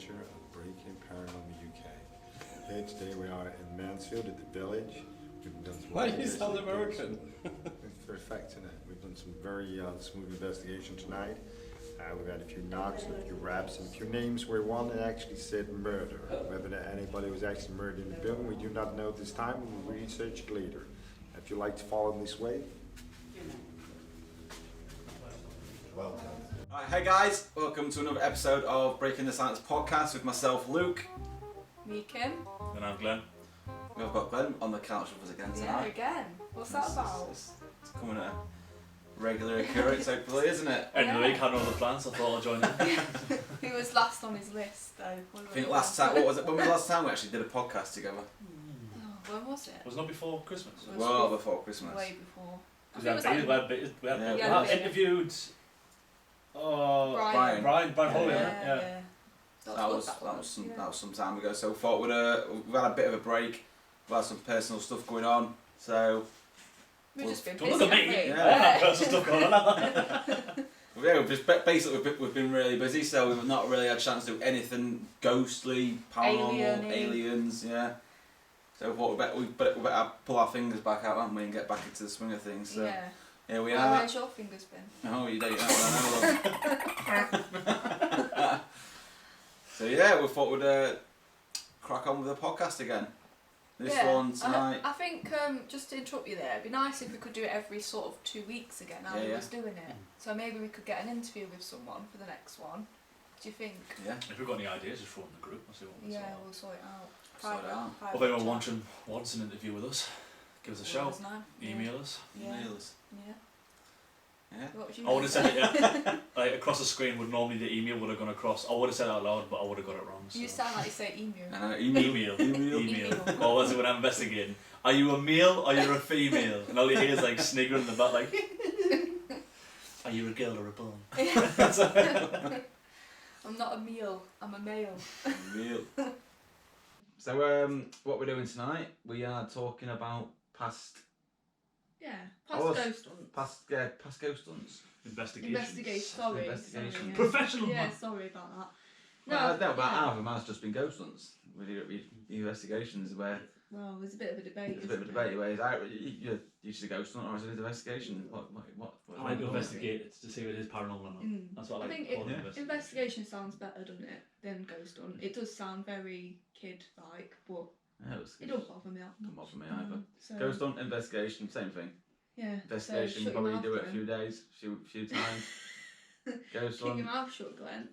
adventure of Breaking Paranormal UK. Here today we are in Mansfield at the Village. We've done some Why are you South American? For effect tonight. We've done some very smooth investigation tonight. We've had a few knocks, a few raps, and a few names where one actually said murder. Whether anybody was actually murdered in the building, we do not know at this time. We will research it later. If you'd like to follow this way, welcome. Alright, hey guys, welcome to another episode of Breaking the Silence podcast with myself, Luke. Me, Kim. And I'm Glenn. We've got Glenn on the couch with us again Yeah, tonight. again. What's that about? It's coming at a regular occurrence, hopefully, isn't it? End of the week, had no other plans, so I thought I'd join in. Who was last on his list, though? I think last time, what was it? When was the last time we actually did a podcast together? Oh, when was it? Was it not before Christmas? It was Well, before Christmas. Way before. I We think it was like had interviewed Brian. Brian Holly, yeah. That was some time ago. So we thought we've had a bit of a break. We've had some personal stuff going on. So We've just been Don't busy, look at haven't me. we? Yeah, personal stuff going on. yeah, we've been really busy. So we've not really had a chance to do anything ghostly, paranormal, aliens. Yeah. So we thought we better pull our fingers back out, haven't we, and get back into the swing of things. So Yeah. here we Well, are. where's your fingers been? Oh, you don't know. So yeah, we thought we'd crack on with the podcast again. This one tonight. I think, just to interrupt you there, it'd be nice if we could do it every sort of 2 weeks again, how we was doing it. So maybe we could get an interview with someone for the next one. Do you think? Yeah. If we've got any ideas, just throw it in the group. We'll see what we Yeah, we'll sort it out. Sort it out. Or if anyone wants an interview with us, give us a shout. Email us. Yeah. Nails. Yeah. Yeah. What would you I would have said it, yeah. Like, across the screen would normally the email would have gone across. I would have said it out loud, but I would have got it wrong. So. You sound like you say emu. Email. Email. Or was it when I'm investigating? Are you a male or you're a female? And all you hear is like snigger in the back, like, are you a girl or a boy? I'm not a meal, I'm a male. Email. So what we're doing tonight? We are talking about past Ghost hunts. past ghost hunts. Investigations. Sorry. Investigation. Yeah. Professional Yeah, man. sorry about that. Well, I doubt about half of them has just been ghost hunts. With the investigations where Well, there's a bit of a debate. there's a bit of a debate where you're just a ghost hunt or is it an investigation? What I like to investigate it to see if it is paranormal or not. That's what I I like think to call it. investigation sounds better, doesn't it, than ghost hunt? It does sound very kid-like, but Yeah, it don't bother me that much. Don't bother me either. So, Ghost hunt, investigation, same thing. yeah. Investigation, so probably do it a few days, few times. Ghost Keep your hunt. mouth shut, Glenn.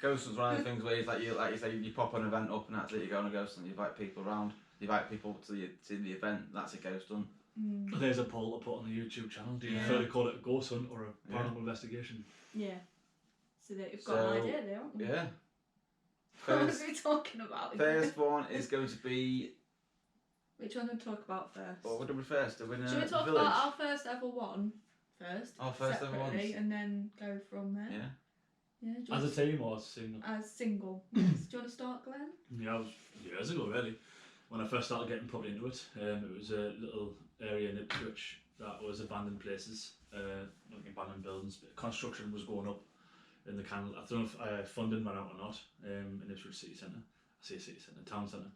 Ghost hunt's one of the things where it's like you say you pop an event up and that's it. You go on a ghost hunt. You invite people around. You invite people to the event. That's a ghost hunt. There's a poll to put on the YouTube channel. Do you Yeah. prefer to call it a ghost hunt or a paranormal investigation? Yeah. So that you've got an idea there, haven't you? Yeah. What are we talking about? First one is going to be. Which one do we talk about first? What did we first? Should we Should we talk village? about our first ever one first? Our first ever separately, ones. and then go from there? Yeah. Yeah. do you As want a team or as a single? As single. Yes. Do you want to start, Glenn? Yeah, it was years ago really. When I first started getting properly into it, it was a little area in Ipswich that was abandoned places, like abandoned buildings. Construction was going up in the canal. I don't know if funding ran out or not in Ipswich City Centre. I say City Centre, Town Centre.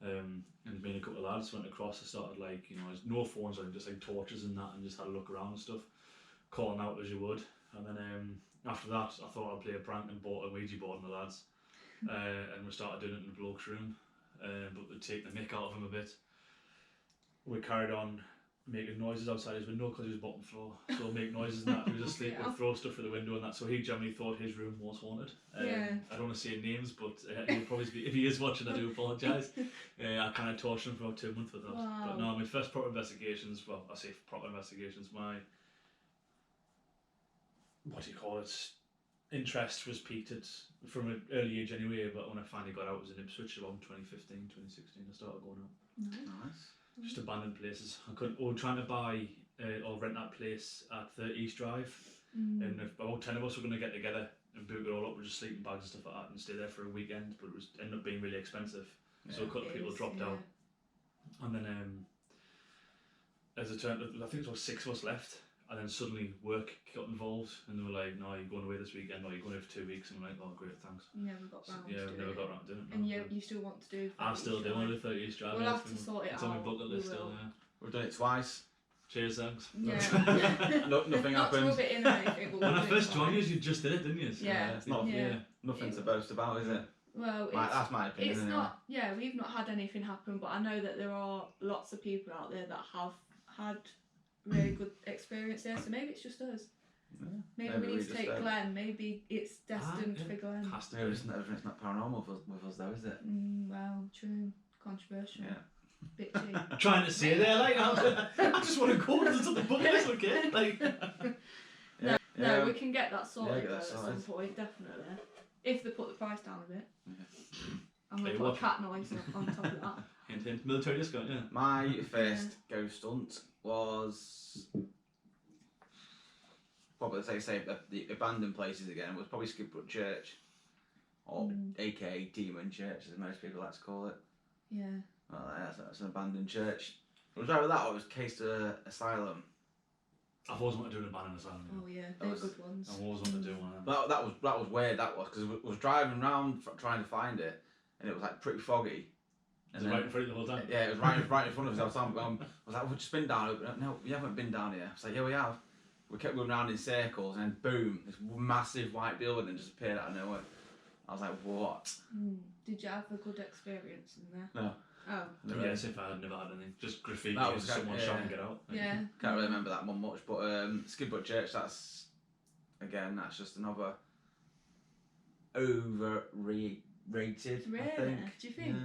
And me and a couple of lads went across and started there's no phones or just like torches and that, and just had a look around and stuff, calling out as you would. And then after that, I thought I'd play a prank and bought a Ouija board on the lads, and we started doing it in the bloke's room. But we'd take the mick out of him a bit. We carried on making noises outside his window because he was bottom floor, so we'd make noises and that. He was asleep, we'd throw stuff through the window and that, so he generally thought his room was haunted. Yeah. I don't want to say names, but he'll probably be, if he is watching, I do apologise. I kind of tortured him for about 2 months with that. Wow. But no, my first proper investigations, well, I say proper investigations, my, what do you call it, interest was piqued from an early age anyway, but when I finally got out, it was in Ipswich around 2015, 2016, I started going out. Nice. Just abandoned places. We were trying to buy or rent that place at the East Drive, and if about 10 of us were going to get together and book it all up with just sleeping bags and stuff like that and stay there for a weekend, but it was ended up being really expensive. So a couple of people dropped out. And then as it turned out, I think there was 6 of us left, and then suddenly work got involved, and they were like, "No, you're going away this weekend, or you're going away for 2 weeks," and I'm like, "Oh, great, thanks." You never got round to Yeah, doing never it. got around to doing it. And no. you still want to do. I still do want to do 30 years driving. We'll have to sort it It's on my out, bucket we list still. will. Yeah. We've done it twice. Cheers, thanks. Yeah. Nothing Not to happened. rub it in or anything, but When we'll I do it first joined you, twice. you just did it, didn't you? So, Yeah. It's not Yeah. nothing to boast about, is it? Well, it's, That's my opinion. it's anyway. not. Yeah, we've not had anything happen, but I know that there are lots of people out there that have had really good experience there. So maybe it's just us. Yeah. Maybe we need just to take don't. Glenn. Maybe it's destined yeah. for Glenn. Has to Maybe be. everything's not paranormal with us though, is it? Well, true. Controversial. Yeah. Bitchy. I'm trying to say there, like, I just want to go to the bucket list, okay? Like, No, Yeah. we can get that sorted get that though at some sorted. point, definitely. If they put the price down a bit. Yeah. I'm gonna Hey, put a what- cat noise on top of that. hint, hint, military discount, yeah. My first ghost hunt was probably say the abandoned places again. It was probably Skidbrook Church, or AKA Demon Church, as most people like to call it. Yeah. Well, that's an abandoned church. It was either that or it was Caister Asylum. I've always wanted to do an abandoned asylum. Oh yeah, That they're was- good ones. I've always wanted to do one of them. But that was weird. That was because we was driving around trying to find it, and it was like pretty foggy. Is it right in front of you the whole time? Yeah, it was right in front of us. I was like, "We've just been down." No, we haven't been down here. I was like, "Yeah, we have." We kept going around in circles, and then boom, this massive white building just appeared out of nowhere. I was like, "What?" Did you have a good experience in there? No. Oh. Yes, if I had never had anything. Just graffiti That and was someone yeah. shouting, get out. Like, Yeah. Can't really remember that one much, but Skidbrook Church. That's just another overrated. Really? I think. Do you think?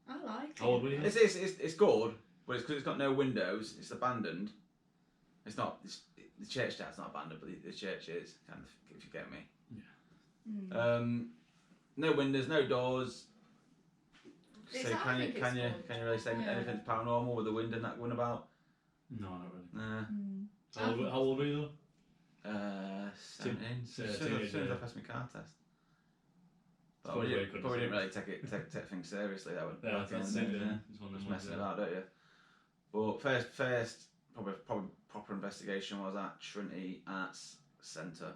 I like it. How old were you? It's good, but it's because it's got no windows. It's abandoned. It's not. The church that's not abandoned, but the church is. Kind of, if you get me. No windows, no doors. Is So that- I think it's can you good. really say Yeah. anything's paranormal with the wind and that going about? No, not really. Nah. How old were you though? 17. As yeah, soon as I yeah. passed my car test. But Probably we very didn't, good, probably isn't didn't really take things seriously. That would Yeah, that's it. Yeah. It's one of Just them ones, messing yeah. about, don't you? But first, probably proper investigation was at Trinity Arts Centre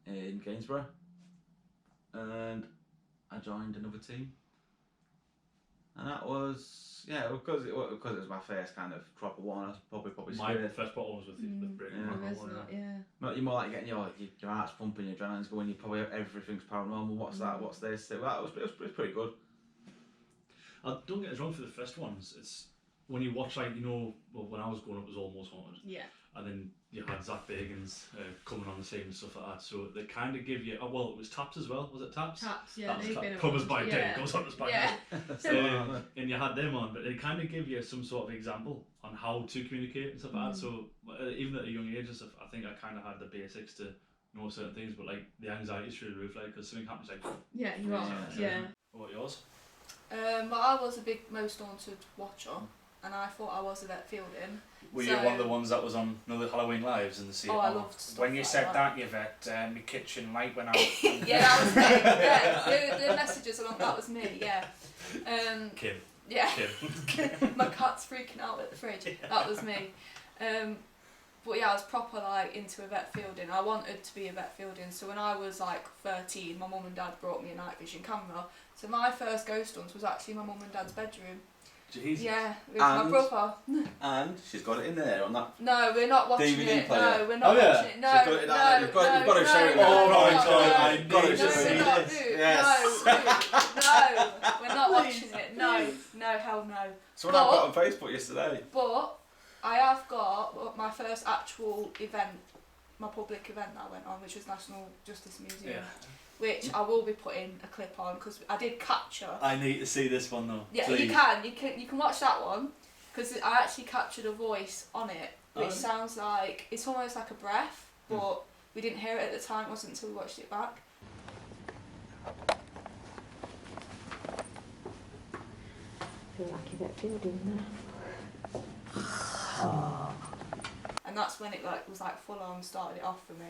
in Gainsborough, and I joined another team, and that was because it was my first kind of proper one. I was probably My scared. first bottle was with Breaking Yeah. Rock. There is not, yeah. But you're more like getting your heart's pumping, your adrenaline's going. You probably everything's paranormal. What's that? What's this? So that was pretty good. Don't get us wrong, for the first ones, it's when you watch, like, well, when I was growing up, it was Almost Haunted. Yeah. And then you had Zach Bagans coming on the scene and stuff like that. So they kind of give you, it was Taps as well. Was it Taps? Taps, yeah, That was they've Taps. been Plumbers around. by day, Yeah. goes on as by Yeah. night. And you had them on, but they kind of give you some sort of example on how to communicate and stuff like that. So even at a young age and stuff, I think I kind of had the basics to know certain things, but like the anxiety's through the roof, like, because something happens, like, Yeah, you are. Yeah. what about yours? Well, I was a big Most Haunted watcher, and I thought I was a vet fielding. Were So- you one of the ones that was on another Halloween Lives in the sea? Oh, I loved stuff When you like said that, you've had my kitchen light went out. Yeah, that was me. Yeah, the messages along, that was me. Yeah. Kim. Yeah. Kim. My cat's freaking out at the fridge. That was me. But yeah, I was proper like into a vet fielding. I wanted to be a vet fielding. So when I was like 13, my mum and dad brought me a night vision camera. So my first ghost hunt was actually my mum and dad's bedroom. Jesus. Yeah, with my And- brother. And she's got it in there on that. No, we're not watching DVD it. player. No, we're not Oh, yeah. watching it. No, She's got it down there. You've got to show it. no, Oh, no, right, no, sorry, no, got to no, show we're it. not, dude, Yes. no, we're not watching it. No, hell no. Someone I put on Facebook yesterday. But I have got my first actual event, my public event that I went on, which was National Justice Museum, which I will be putting a clip on because I did capture. I need to see this one though. Yeah, please. you can watch that one because I actually captured a voice on it, which sounds like it's almost like a breath, but we didn't hear it at the time. It wasn't until we watched it back. Feel like a vet building there. And that's when it like was like full on started it off for me.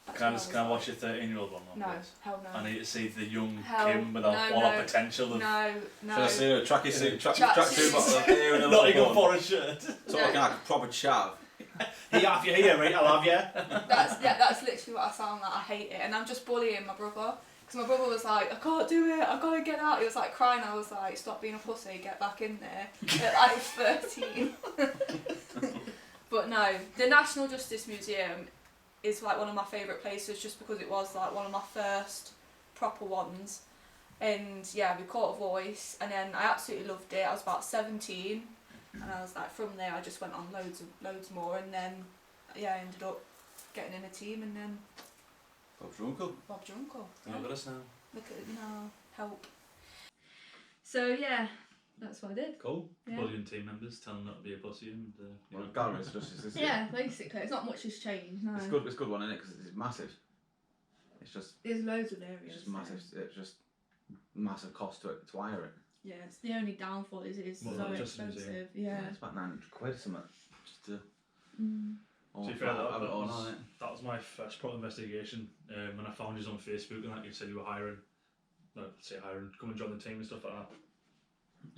That's Can I when just was can I like, watch a 13-year-old one though? No, please? hell no. I need to see the young Hell, Kim with no, all no. that potential of No, Should I no. see her tracky suit, track Track suit, suit. bottle of beer and a not little even bun? for a shirt. Talking like a proper chav. If you're here, mate, I'll have you. That's literally what I sound like. I hate it, and I'm just bullying my brother because my brother was like, I can't do it, I gotta get out. He was like crying. I was like, stop being a pussy, get back in there. At like 13. But no, the National Justice Museum is like one of my favourite places just because it was like one of my first proper ones. And yeah, we caught a voice, and then I absolutely loved it. I was about 17, and I was like, from there I just went on loads more, and then yeah, I ended up getting in a team, and then Bob's your uncle. Bob's your uncle. Look at us now. Look at help. So yeah, that's what I did. Cool. Yeah. Bullying team members, telling them not to be a pussy, and you know. Gallery's justice, isn't it? Yeah, basically, it's not much has changed. No, It's a good one, isn't it? Because it's massive. It's just there's loads of areas. massive. It's just massive cost to hire it. Yeah, it's the only downfall is it is Well, so just a museum. expensive. Yeah. It's about 900 quid or something. Just to To be fair, have it on was, it. that was my first proper investigation. When I found you on Facebook and that you said you were hiring, come and join the team and stuff like that.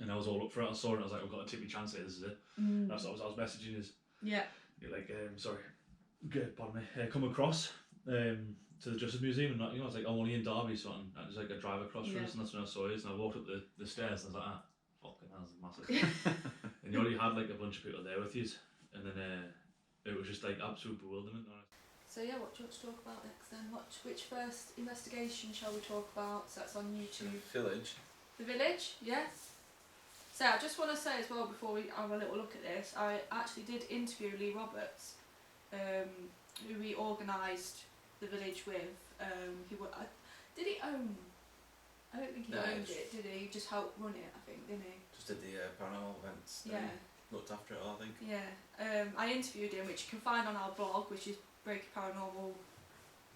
And I was all up for it. I saw it and I was like, I've got to take my chance here, this is it. That's what I was messaging is, Yeah. you're like, pardon me, come across to the Justice Museum and that, you know, I was like, I'm only in Derby, so it was like a drive across for us, and that's when I saw you, and I walked up the stairs and I was like, fucking hell, this is massive. And you already had like a bunch of people there with you, and then it was just like absolute bewilderment. So yeah, what do you want to talk about next then? Which first investigation shall we talk about? So that's on YouTube. Village. The Village, yes. So I just want to say as well before we have a little look at this, I actually did interview Lee Roberts, who we organised the Village with. Did he own? I don't think he No, owned it, did he? He just helped run it, I think, didn't he? Just did the paranormal events. Yeah. Looked after it all, I think. Yeah. I interviewed him, which you can find on our blog, which is Breaking Paranormal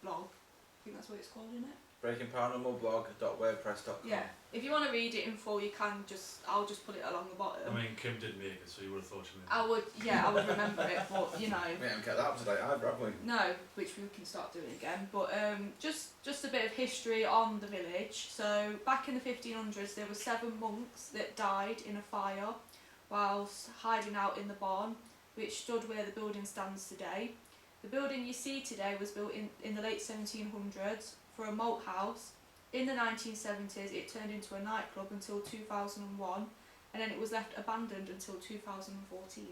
blog. I think that's what it's called, isn't it? BreakingParanormalBlog.wordpress.com. Yeah. If you want to read it in full, you can I'll just put it along the bottom. I mean, Kim did make it, so you would have thought she made it. I would remember it, but you know. We haven't kept that up to date either, have we? No, which we can start doing again. But just a bit of history on the village. So back in the 1500s, there were 7 monks that died in a fire whilst hiding out in the barn, which stood where the building stands today. The building you see today was built in the late 1700s for a malt house. In the 1970s, it turned into a nightclub until 2001, and then it was left abandoned until 2014.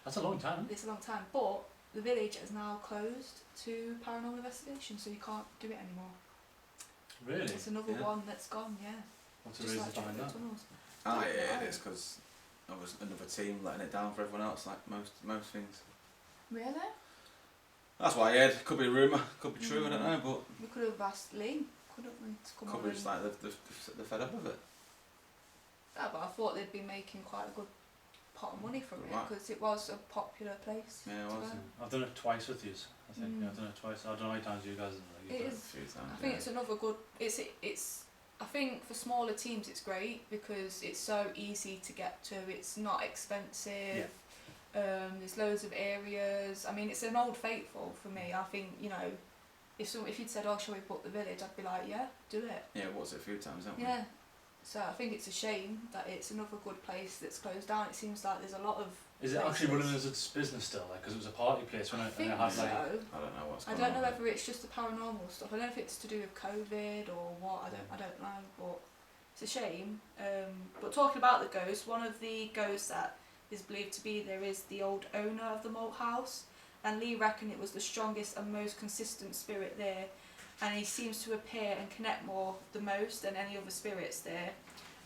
That's a long time. It's a long time, but the village is now closed to paranormal investigation, so you can't do it anymore. Really? It's another one that's gone, yeah. What's the Just reason like behind Jeffrey that? Tunnels. Yeah, it is because there was another team letting it down for everyone else, like most things. Really? That's what I heard. Could be a rumour, could be true, I don't know, but We could have asked Lee, couldn't we, to come could on be and- just like they're fed up with it. Yeah, but I thought they'd be making quite a good pot of money from it, Right. because it was a popular place. Yeah, it to was. go. I've done it twice with you. I think Mm. yeah, I've done it twice. I don't know how many times you guys have done it. It A is. few times, I think yeah. it's another good. It's. I think for smaller teams it's great because it's so easy to get to. It's not expensive. There's loads of areas. I mean, it's an old faithful for me. I think if you'd said, "Oh, shall we book the village?" I'd be like, "Yeah, do it." Yeah, it was a few times, haven't we? Yeah. So I think it's a shame that it's another good place that's closed down. It seems like there's a lot of. Is it actually places. running as its business still? Like, because it was a party place when I it think had so. like. I don't know what's I going don't know on. whether it's just the paranormal stuff. I don't know if it's to do with COVID or what. I don't know, but it's a shame. But talking about the ghost, one of the ghosts that is believed to be there is the old owner of the malt house, and Lee reckoned it was the strongest and most consistent spirit there, and he seems to appear and connect the most than any other spirits there.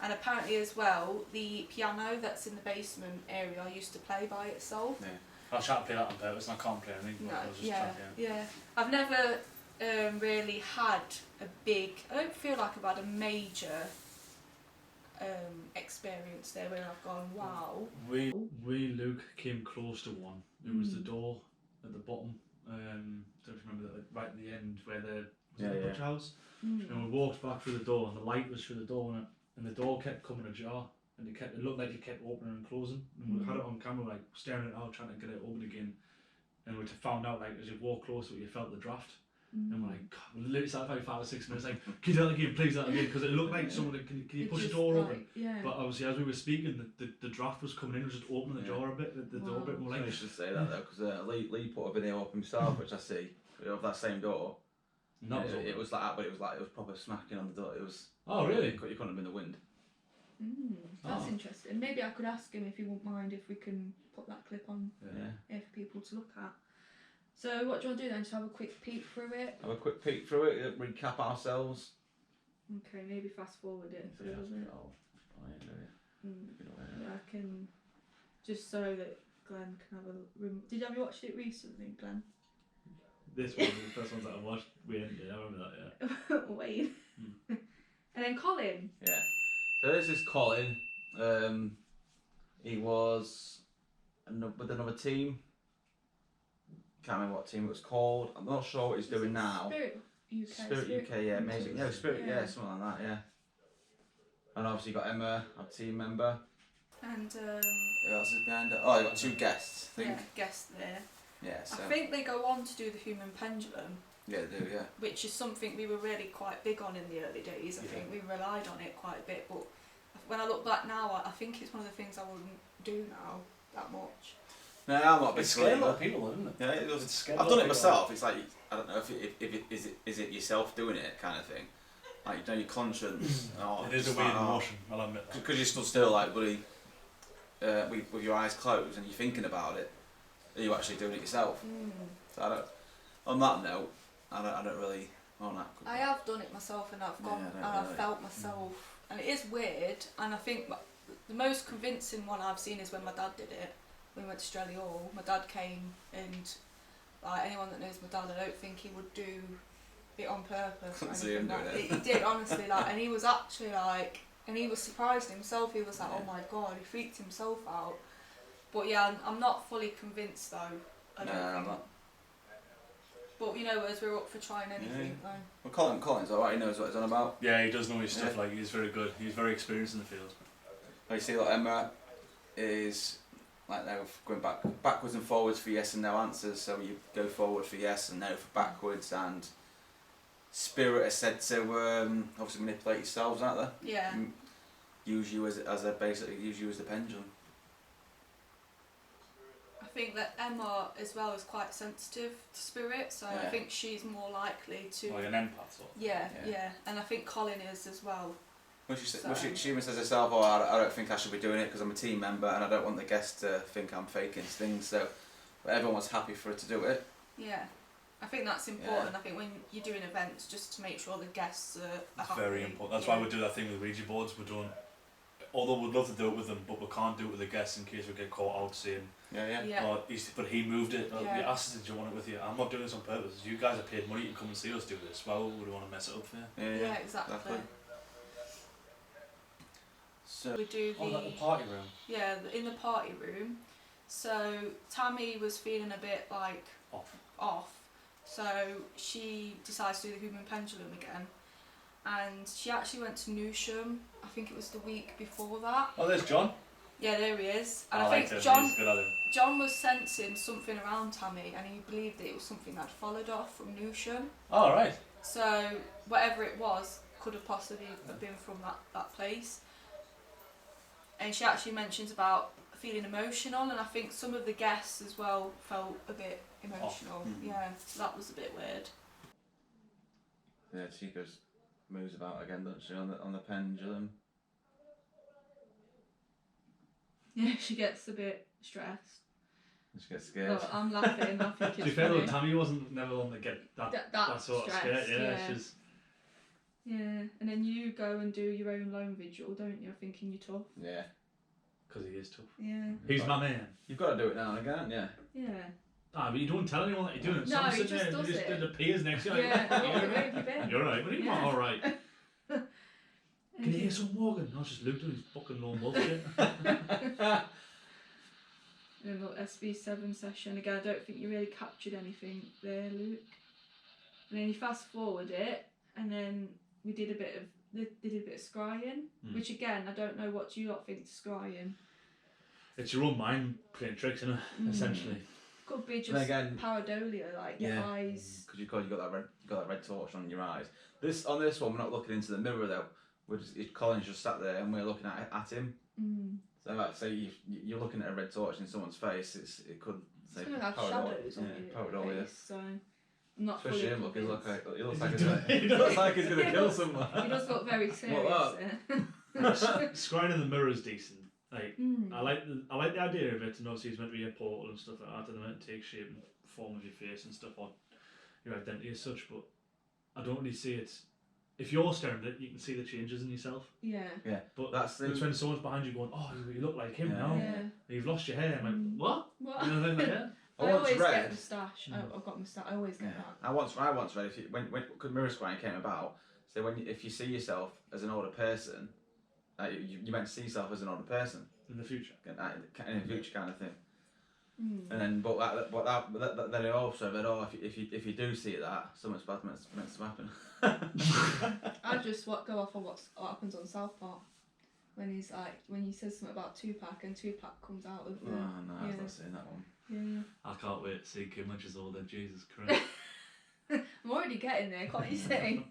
And apparently as well, the piano that's in the basement area used to play by itself. Yeah. I was trying to play that on purpose and I can't play anything. No, But I was just yeah, trying, yeah. I've never really had a big. I don't feel like I've had a major experience there where I've gone, wow. We, Luke, came close to one. It was the door at the bottom. Don't you remember that, like, right at the end where the butcher house? And we walked back through the door, and the light was through the door, and the door kept coming ajar, and it looked like it kept opening and closing. And we had it on camera, like staring at it out, trying to get it open again. And we found out, like, as you walk closer, you felt the draft. And we're like, God, we literally sat about 5 or 6 minutes like, can you do that again, please, that again? Because it looked like someone, can you push the door open? Yeah. But obviously, as we were speaking, the draft was coming in, was just opening the door a bit, the door a bit more I like. should say that though, because Lee put a video up himself, which I see of that same door. And that was it was like that, but it was proper smacking on the door. It was. Oh really? You couldn't have been the wind. That's Oh. interesting. Maybe I could ask him if he wouldn't mind if we can put that clip on Yeah. here for people to look at. So what do you want to do then? Just have a quick peek through it. Have a quick peek through it, recap ourselves. Okay, maybe fast forward it a little bit. I can, just so that Glenn can have a. Have you watched it recently, Glenn? This one, the first ones that I watched, we ended. I remember that. Yeah. Wayne. And then Colin. Yeah. So this is Colin. He was with another team. Can't remember what team it was called. I'm not sure what he's doing now. Spirit UK. Spirit UK, yeah, amazing. Yeah, Spirit, Yeah. yeah, something like that, yeah. And obviously you got Emma, our team member. And Who else is behind it? Oh, you got 2 guests, I think. yeah, guest there. Yeah, so. I think they go on to do the human pendulum, Yeah, they do, yeah. which is something we were really quite big on in the early days. I think we relied on it quite a bit, but when I look back now, I think it's one of the things I wouldn't do now that much. No, I'm not a big It's scared a lot believer. of people, isn't it? Yeah, it was. It's scared a I've lot done of it people. myself. It's like I don't know if it is it yourself doing it kind of thing. Like you know your conscience. Oh, It is a just weird like, oh. emotion, I'll admit that. Because you stood still like bloody, with your eyes closed and you're thinking about it. Are you actually doing it yourself? So I don't. On that note, I don't really own that. I have done it myself, and I've gone Yeah, I don't and I've really. felt myself, and it is weird. And I think the most convincing one I've seen is when my dad did it. We went to Strelly Hall. My dad came, and like anyone that knows my dad, I don't think he would do it on purpose. Or Couldn't see him anything like doing that. He did honestly, like, and he was actually like, and he was surprised himself. He was like, "Oh my god!" He freaked himself out. But yeah, I'm not fully convinced though. I don't I'm think. not. But you know, as we're up for trying anything though. Well, Colin's alright. He knows what he's on about. Yeah, he does know his stuff, Yeah. like, he's very good. He's very experienced in the field. Like you see, like Emma is like now going backwards and forwards for yes and no answers. So you go forward for yes and no for backwards. And Spirit has said to obviously manipulate yourselves, aren't they? Yeah. Use you as basically use you as the pendulum. I think that Emma as well is quite sensitive to spirit, so I Yeah. think she's more likely to. Like an empath, sort of. Yeah, Yeah. yeah, and I think Colin is as well. Well, So- she even says herself, "Oh, I don't think I should be doing it because I'm a team member and I don't want the guests to think I'm faking things." So, but everyone's happy for her to do it. Yeah, I think that's important. I think when you're doing events, just to make sure the guests are It's happy. very important. That's why we do that thing with Ouija boards. We don't, although we'd love to do it with them, but we can't do it with the guests in case we get caught out saying, Yeah. Yeah. "Oh, but he moved it." Yeah. You asked us, "Did you want it with you?" I'm not doing this on purpose. You guys are paid money to come and see us do this. Why would we want to mess it up for you? Yeah, exactly. So We do the Oh, like the party room. yeah in the party room. So Tammy was feeling a bit like off, so she decides to do the human pendulum again, and she actually went to Newsham. I think it was the week before that. Oh, there's John. Yeah, there he is. And I like think him. He's good at him. John was sensing something around Tammy, and he believed that it was something that followed off from Newsham. Oh, right. So whatever it was could have possibly have been from that place. And she actually mentions about feeling emotional, and I think some of the guests as well felt a bit emotional. Mhm. Yeah, so that was a bit weird. yeah, she goes moves about again, doesn't she, on the pendulum? Yeah, she gets a bit stressed. She gets scared. But I'm laughing. I think To be it's fair though, funny. Tammy wasn't never one to get that sort of stressed, scared. Yeah, she's Yeah, and then you go and do your own lone vigil, don't you? Thinking you're tough. Yeah. because he is tough. Yeah. He's my man. You've got to do it now and again, haven't you? Yeah. Ah, but you don't tell anyone that you're doing it. No, Someone's he sitting just there and does just it. appears next to you. Like, Yeah. you're Where right. have you been? You're right. What are you Yeah. all right? Can you hear someone walking? No, it's just Luke doing his fucking normal bullshit. And look, SB7 session again. I don't think you really captured anything there, Luke. And then you fast forward it, and then we did a bit of they did a bit of scrying, which again I don't know what you lot think to scrying. It's your own mind playing tricks, isn't it? Essentially. Could be And just again, pareidolia, like your yeah. eyes. Because you got that red torch on your eyes. On this one, we're not looking into the mirror though. Colin's just sat there and we're looking at him. Mm. So like, say you're looking at a red torch in someone's face. It could say It's going to have shadows on your face, so I'm not Especially fully him. Look, convinced. he looks like he's gonna kill someone. He does look very serious. What Scrying in the mirror is decent. Like Mm. I like the idea of it, and obviously it's meant to be a portal and stuff like that, and they're meant to take shape and form of your face and stuff, or your identity as such. But I don't really see it. If you're staring at it, you can see the changes in yourself. Yeah. But That's the- it's when someone's behind you going, "Oh, you look like him Yeah. now. Yeah. And you've lost your hair." I'm like, Mm. "What?" What? You know, then, like, yeah. I I once always read. get moustache. I've got moustache. I always get Yeah. that. I once read when mirror scrying came about. So if you see yourself as an older person, you meant to see yourself as an older person In the future. in the future kind of thing. Mm. And then then it also read, if you do see that, something's bad meant to happen. I just go off of what happens on South Park when he's like when he says something about Tupac and Tupac comes out of the Oh no, I've yeah. not seen that one. Yeah. I can't wait to see Kim much is older. Jesus Christ. I'm already getting there, can't you see?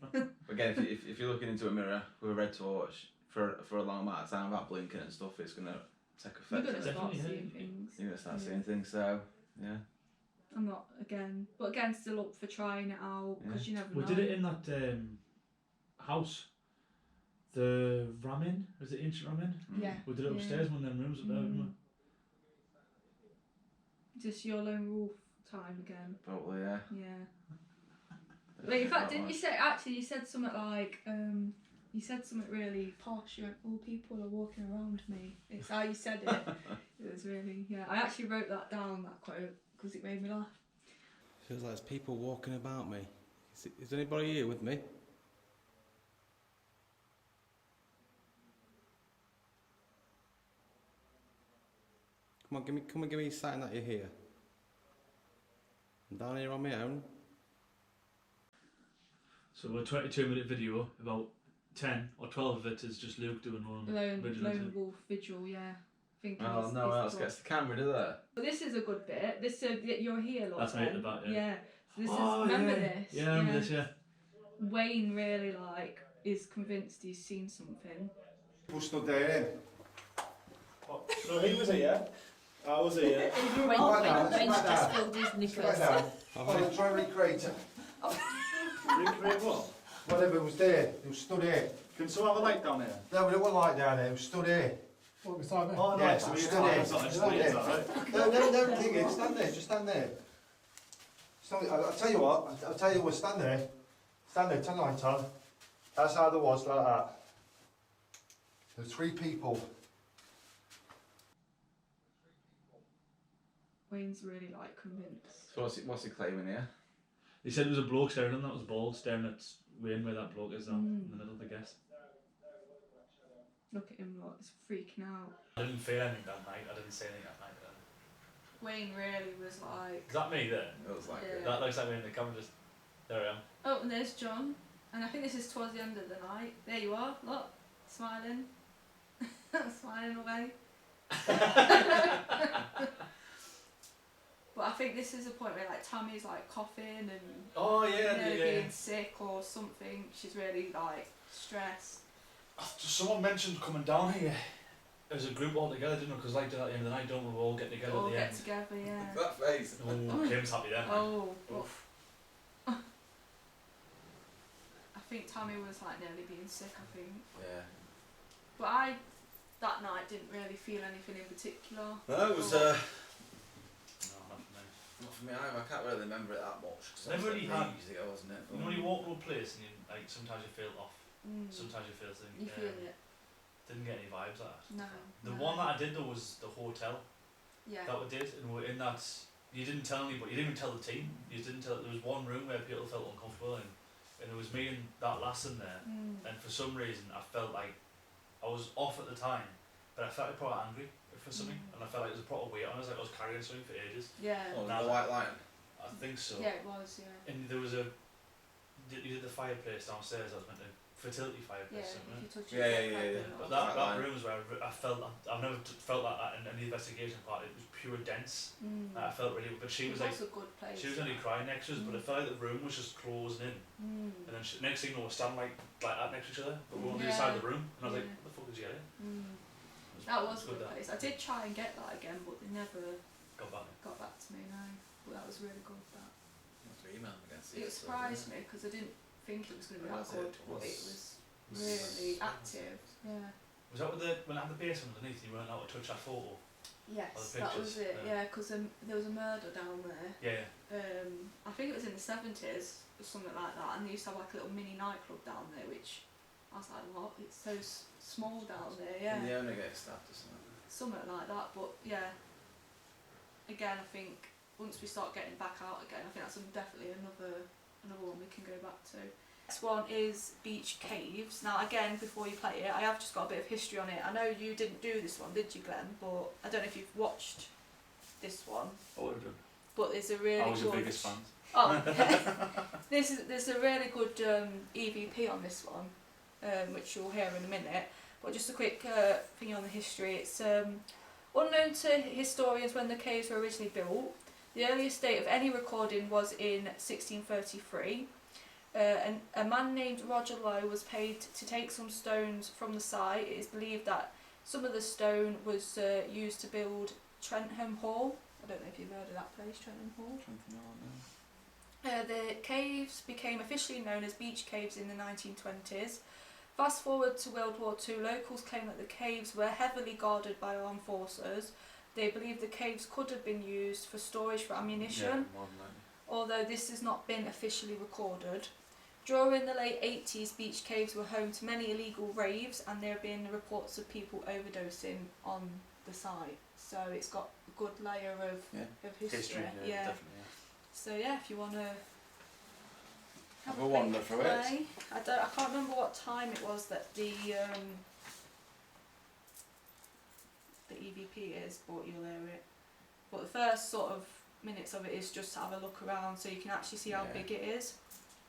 Again, if you're looking into a mirror with a red torch for a long amount of time without blinking and stuff, it's gonna take You're effect. gonna on it. start Definitely, seeing yeah. things. You're gonna start Yeah. seeing things. So yeah. I'm not but still up for trying it out because you never We know. did it in that house. The ramen, was it ancient ramen? Yeah. We did it upstairs, one of them rooms up there, didn't Just your lone wolf time again. Probably yeah. Yeah. Wait, in fact, didn't you say you said something like you said something really posh. You went, "All people are walking around me." It's how you said it. It was really I actually wrote that down, that quote, because it made me laugh. Feels like there's people walking about me. Is anybody here with me? Come on, give me a sign that you're here. I'm down here on my own. So a 22-minute video, about 10 or 12 of it is just Luke doing one Lone vigilante. wolf vigil, yeah. Thinking Oh, he's- no he's one else the gets the camera, do they? But this is a good bit. This you're here, look. That's me at the back, yeah. Yeah. So this Oh, is remember yeah. this. Yeah, I remember this, yeah. Wayne really is convinced he's seen something. People stood there So he was here. I was here. Wayne's just filled his knickers. in. Try and recreate it. Recreate what? Whatever was there, it was stood here. Can someone have a light down here? No, but it wasn't like down there, it was stood here. Oh no, Yes, so we we stood stood here. here. Stood here. No, thing is, stand there, just stand there. I'll tell you what, stand there. Stand there, turn the light on. That's how there was, like that. There were 3 people. Wayne's really convinced. So what's he claiming here? He said there was a bloke staring at him that was bald, staring at Wayne where that bloke is now, in the middle of the guest. Look at him, he's freaking out. I didn't feel anything that night. I didn't say anything that night. Wayne really was like. Is that me there? It was like Yeah. That looks like me in the camera. Just there I am. Oh, and there's John. And I think this is towards the end of the night. There you are, look, smiling. Smiling away. But I think this is a point where Tammy's coughing and Oh yeah, being sick or something. She's really stressed. Someone mentioned coming down here as a group all together, didn't we? Because at the end of the night, don't we all get together All at the get end? together, yeah. that face. Oh, Kim's happy then. Oh, but Oof. I think Tammy was nearly being sick, I think. Yeah. But I, that night, didn't really feel anything in particular. No, it was No, not for me. not for me either. I can't really remember it that much. 'Cause Never it was really had- ages ago, wasn't it? You know when you walk to a place and you sometimes you feel off, Mm. sometimes you feel things. You feel it? Didn't get any vibes like that. No. The no. one that I did though was the hotel Yeah. that we did, and in that you didn't tell anybody. You didn't even tell the team. You didn't tell. There was one room where people felt uncomfortable in, and it was me and that lass in there. Mm. And for some reason, I felt like I was off at the time, but I felt proper angry for something, and I felt like there was a proper weight on us. Like I was carrying something for ages. Yeah. Oh, Now the that- White Lion. I think so. Yeah, it was. Yeah. And there was a you did the fireplace downstairs. I was meant to fertility Yeah, fireplace. if Something. you touch Yeah, it, yeah, yeah, But Right. that room was where I felt I've never felt like that in any investigation part. It was pure dense. I felt really. But she was like. a good place. She was only crying next to us, but I felt like the room was just closing in. And then next thing you know, we're standing like that next to each other, but we're on the other side of the room. And I was like, what the fuck is he at? That was a good place. I did try and get that again, but they never Got back. to me now. But that was really good. That Email against it surprised me because I didn't think it was going to be that good, but it was really active. Yeah. Was that with when I had the basement underneath? You weren't allowed to touch that photo. Yes, Oh, the that pictures, was it. yeah. Yeah, because there was a murder down there. Yeah. I think it was in the 70s or something like that, and they used to have like a little mini nightclub down there, which I was like, what? It's so small down there. Yeah. And the owner gets stabbed or something. Something like that, but yeah. Again, I think once we start getting back out again, I think that's definitely another one we can go back to. Next one is Beach Caves. Now again, before you play it, I have just got a bit of history on it. I know you didn't do this one, did you, Glenn? But I don't know if you've watched this one. I would have done. But there's a really I was good. your biggest fan. Oh, there's a really good EVP on this one, which you'll hear in a minute. But just a quick thing on the history. It's unknown to historians when the caves were originally built. The earliest date of any recording was in 1633. And a man named Roger Lowe was paid to take some stones from the site. It is believed that some of the stone was used to build Trentham Hall. I don't know if you've heard of that place, Trentham Hall. The caves became officially known as Beach Caves in the 1920s. Fast forward to World War II, locals claim that the caves were heavily guarded by armed forces. They believe the caves could have been used for storage for ammunition, Yeah, more than likely. although this has not been officially recorded. During the late 80s, beach caves were home to many illegal raves, and there have been reports of people overdosing on the site. So it's got a good layer of history. Yeah. Definitely. So yeah, if you want to Have a wander through it. I can't remember what time it was that the EVP is, but you'll hear it. But the first sort of minutes of it is just to have a look around, so you can actually see how big it is.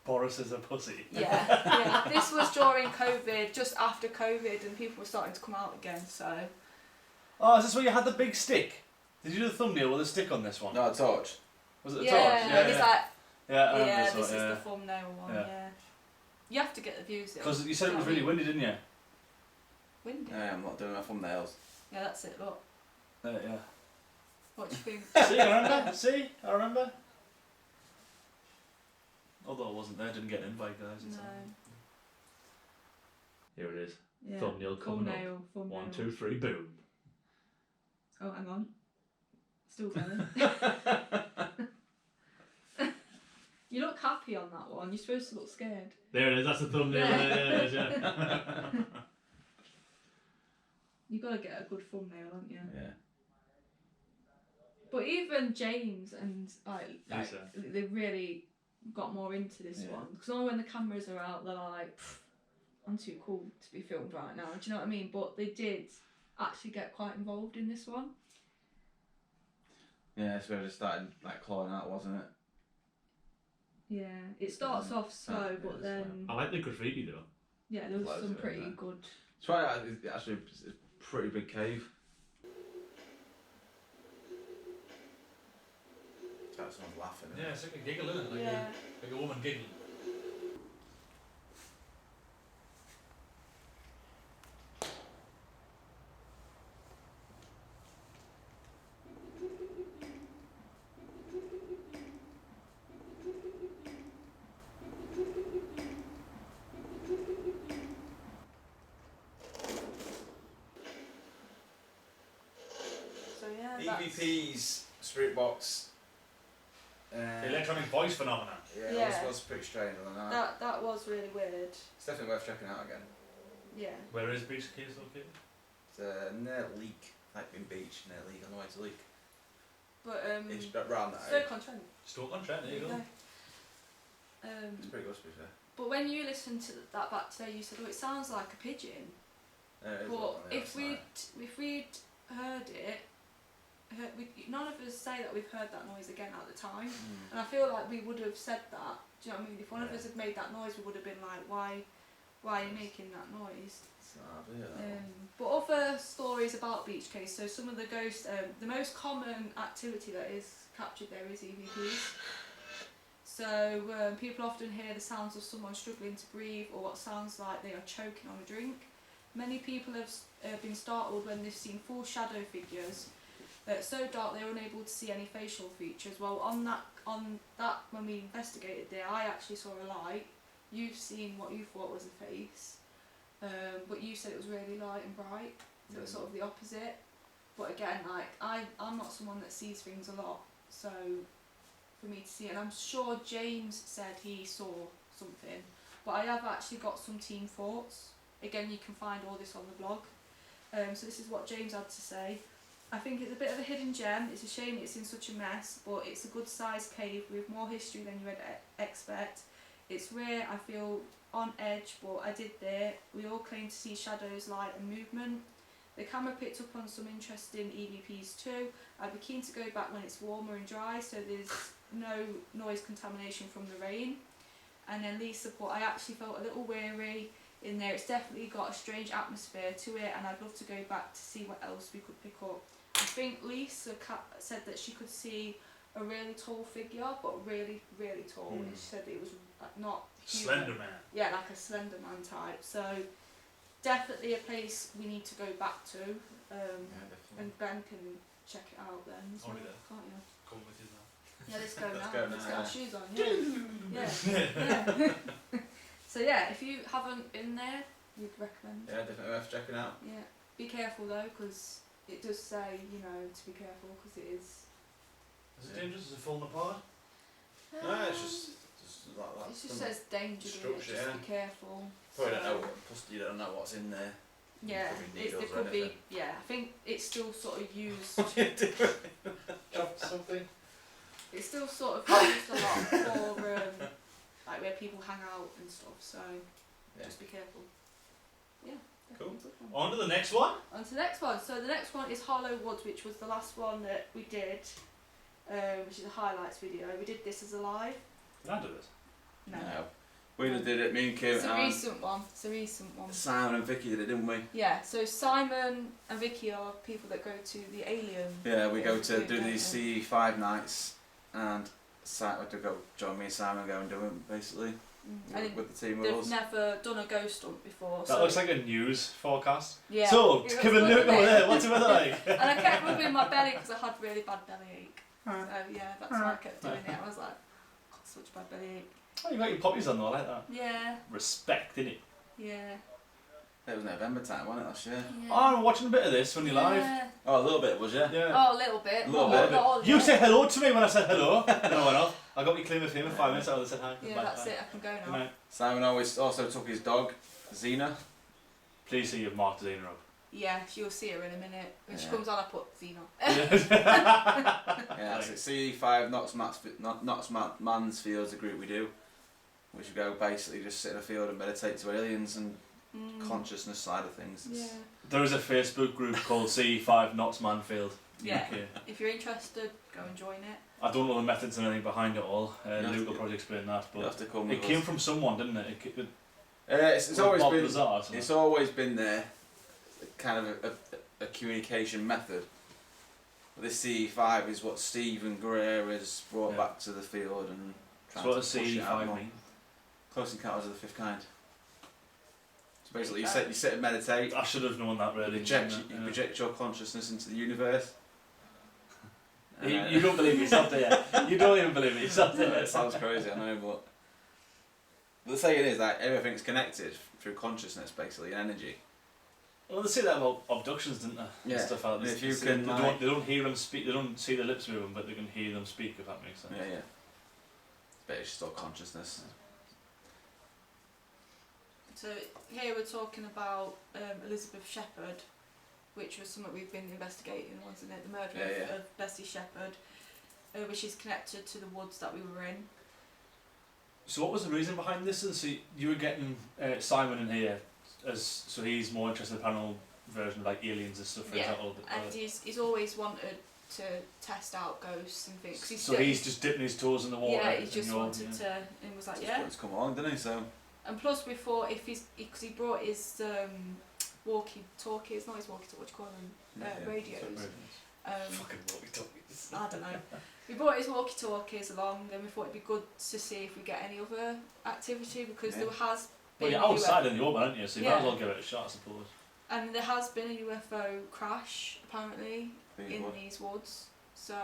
Boris is a pussy. Yeah. This was during COVID, just after COVID, and people were starting to come out again. So. Oh, is this where you had the big stick? Did you do the thumbnail with a stick on this one? No, a torch. Was it a Yeah, torch? it's like. Yeah, I Yeah, remember this so, is the thumbnail one. Yeah. Yeah. You have to get the views. Because you said it was really windy, didn't you? windy. Yeah, I'm not doing my thumbnails. Yeah, that's it. Look, Yeah. what do you think? See, I remember. See, I remember. Although I wasn't there, didn't get an invite, guys. It's No. Here it is. Yeah. Thumbnail coming up. Thumbnail. 1, 2, 3, boom. Oh, hang on. Still going. You look happy on that one. You're supposed to look scared. There it is. That's the thumbnail. Yeah. There it is. Yeah. You've got to get a good thumbnail, haven't you? Yeah. But even James and like Lisa. they really got more into this Yeah. one, because only when the cameras are out they're like, I'm too cool to be filmed right now. Do you know what I mean? But they did actually get quite involved in this one. Yeah, it's where it started like clawing out, wasn't it? Yeah, it starts off slow, Yeah, but it's then I like the graffiti though. yeah, there was Loads some of it, pretty yeah. good. It's right. It's actually it's a pretty big cave. It's like someone's laughing. isn't Yeah, it? it's like a giggle, isn't it? Like, Yeah. like a woman giggling. So yeah, that's, EVP's Spirit Box. The electronic voice phenomenon. Yeah, Yeah. was pretty strange on that. that was really weird. It's definitely worth checking out again. Yeah. Where is Beach Caves located? It's near Leek, like in Beach, near Leek, on the way to Leek. But It's around that area. Stoke-on-Trent. Stoke-on-Trent, there you go. It's pretty good to be fair. But when you listened to that back today, you said, "Oh, it sounds like a pigeon." It is But on the if we'd heard it, none of us say that we've heard that noise again at the time. And I feel like we would have said that Do you know what I mean? If one of us had made that noise, we would have been like, why are you making that noise? But other stories about Beach Case, so some of the ghosts, the most common activity that is captured there is EVPs. So people often hear the sounds of someone struggling to breathe or what sounds like they are choking on a drink. Many people have been startled when they've seen full shadow figures so dark they're unable to see any facial features. Well, on that when we investigated there, I actually saw a light. You've seen what you thought was a face, but you said it was really light and bright, so it was sort of the opposite. But again, like I'm not someone that sees things a lot, so for me to see it, and I'm sure James said he saw something, but I have actually got some team thoughts. Again, you can find all this on the blog. So this is what James had to say. I think it's a bit of a hidden gem. It's a shame it's in such a mess, but it's a good sized cave with more history than you would expect. It's rare, I feel on edge, but I did there. We all claim to see shadows, light and movement. The camera picked up on some interesting EVPs too. I'd be keen to go back when it's warmer and dry, so there's no noise contamination from the rain. And then Lisa put, I actually felt a little weary in there. It's definitely got a strange atmosphere to it, and I'd love to go back to see what else we could pick up. I think Lisa said that she could see a really tall figure, but really, really tall. And she said it was not human. Slender Man. Yeah, like a Slender Man type. So definitely a place we need to go back to. And Ben can check it out then as well, Already there. can't you? Come with you now. Yeah, let's go Let's now. go Let's now, get our yeah. shoes on. Yeah. Yeah. So yeah, if you haven't been there, we'd recommend. Yeah, definitely worth checking out. Yeah. Be careful though, because it does say, you know, to be careful because it is. Is it dangerous? Is it falling apart? No, it's just like that. It just says danger. Doesn't it? structure, Just yeah. be careful. Probably don't So- know. Plus, you don't know what's in there. Yeah, Probably there needles or could be. anything. Yeah, I think it's still sort of used. Drop something. It's still sort of used a lot for like where people hang out and stuff. So Yeah. just be careful. Yeah. Cool. definitely a good one. On to the next one. On to the next one. So the next one is Hollow Woods, which was the last one that we did, which is a highlights video. We did this as a live. Did I do this? No. No. We just did it, me and Kim It's a and recent one. It's a recent one. Simon and Vicky did it, didn't we? Yeah. So Simon and Vicky are people that go to the Alien. Yeah, we go to Yeah, do don't these we? CE5 nights, and Simon to go join me and Simon go and do them basically And with the team with they've us. never done a ghost hunt before. That so looks like a news forecast. yeah. So, It Kim was and good, Luke wasn't over it? there, what's the weather like? And I kept rubbing my belly because I had really bad bellyache. So yeah, that's why I kept doing it. I was like, got such bad bellyache. Oh, you got your poppies on though, I like that. Yeah, Respect, innit? yeah. It was November time, wasn't it, last year? Yeah. Oh, I'm watching a bit of this when you're live. Yeah. Oh, a little bit, was you? Yeah. Oh, a little bit. Little not, bit. Not all of You it. said hello to me when I said hello. Then I went off. I got my claim of fame in 5 minutes. I said hi. Yeah, Bye, that's bye. it. I can go Good now. night. Simon always also took his dog, Xena. Please see you've marked Zena up. Yeah, you'll see her in a minute. When she Yeah. comes on, I put Xena. Yeah, that's it. CE5 Knox Mansfield's a group we do. We should go basically just sit in a field and meditate to aliens and consciousness side of things. Yeah. There is a Facebook group called C5 Knots Manfield. Yeah. UK. If you're interested, go and join it. I don't know the methods and anything behind it all. have Luke to- will probably explain that. You'll have But to come it with came us. from someone, didn't it? It's always Bob been. Lazar or something. It's always been there, kind of a communication method. But this CE5 is what Stephen Greer has brought Yeah. back to the field and So trying what to does push it out C5 more. mean? Close Encounters of the Fifth Kind. So basically, you sit and meditate. I should have known that really. You project your consciousness into the universe. You don't believe it yourself, do you? You don't even believe it yourself, do you? It sounds crazy, I know, but the thing is that everything's connected through consciousness, basically, and energy. Well, they say that about abductions, didn't they? Yeah. And stuff like And this. if you They can, like- they don't hear them speak. They don't see their lips moving, but they can hear them speak. If that makes sense. Yeah, yeah. But it's just all consciousness. So here we're talking about Elizabeth Shepherd, which was something we've been investigating, wasn't it? The murder Yeah, yeah. of Bessie Shepherd, which is connected to the woods that we were in. So what was the reason behind this? And so you were getting Simon in here, so he's more interested in the paranormal version of like aliens and stuff. For Yeah, example. and he's always wanted to test out ghosts and things. 'Cause So he's just dipping his toes in the water. yeah, he and just you're- wanted to, and was like, Just yeah. wanted to come along, didn't he? So And plus, before, if because he brought his walkie-talkies, not his walkie-talkies, what do you call them? yeah. Radios. Fucking walkie-talkies. I don't know. We brought his walkie-talkies along, and we thought it'd be good to see if we get any other activity, because Yeah. there has Well, been you're outside in the open, aren't you? So you might as well give it a shot, I suppose. and there has been a UFO crash apparently These in wood. these woods. So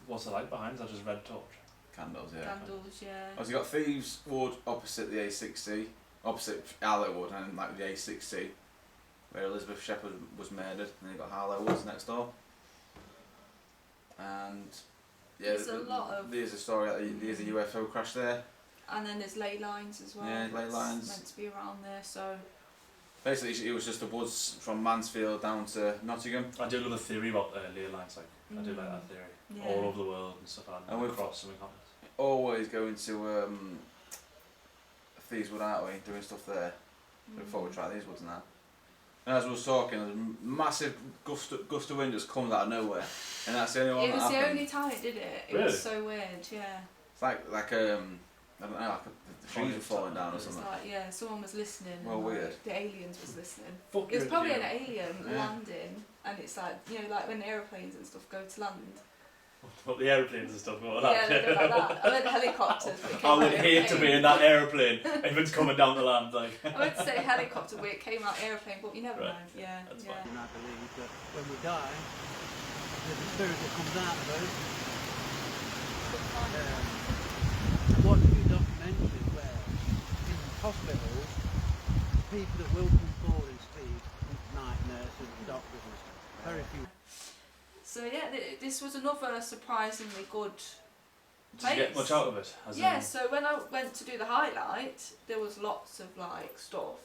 What's the light behind? Is that just red torch? Candles, yeah. candles, yeah. Oh, so you got Thieves Wood opposite the A60, opposite Harlow Wood, and like the A60, where Elizabeth Shepherd was murdered, and then you got Harlow Woods next door. And yeah, There's a lot of- there's a story that there's a UFO crash there. And then there's ley lines as well. Yeah, ley that's lines. meant to be around there. So Basically, it was just the woods from Mansfield down to Nottingham. I do love the theory about ley lines. Like I do like that theory. yeah. All over the world and stuff like that. And we've- Across and we can't. Always going to Thieves Wood, aren't we? Doing stuff there. Before we try these woods and that. And as we was talking, there was a massive gust of wind just comes out of nowhere, and that's the only one It that was the happened. only time it did it. It Really? was so weird, yeah. It's like I don't know, like the trees were falling down or It was something. like, yeah, someone was listening. Well, and, like, weird. the aliens was listening. Fuck It was you, probably you. an alien Yeah. landing, and it's like, you know, like when aeroplanes and stuff go to land. But the aeroplanes and stuff. All Yeah, that. they go like that. I meant helicopters. But it came I would out hate to be in that aeroplane if it's coming down the land. Like. I went to say helicopter, but it came out airplane. But you never Right. know. Yeah, That's yeah. fine. And I believe that when we die, there's a spirit that comes out of us. I watched a few documentaries where in hospitals, people that will come forward and speak, night nurses and doctors and stuff, very few. So yeah, this was another surprisingly good Did you get much out of it? As Yeah, in- so when I went to do the highlight, there was lots of like stuff,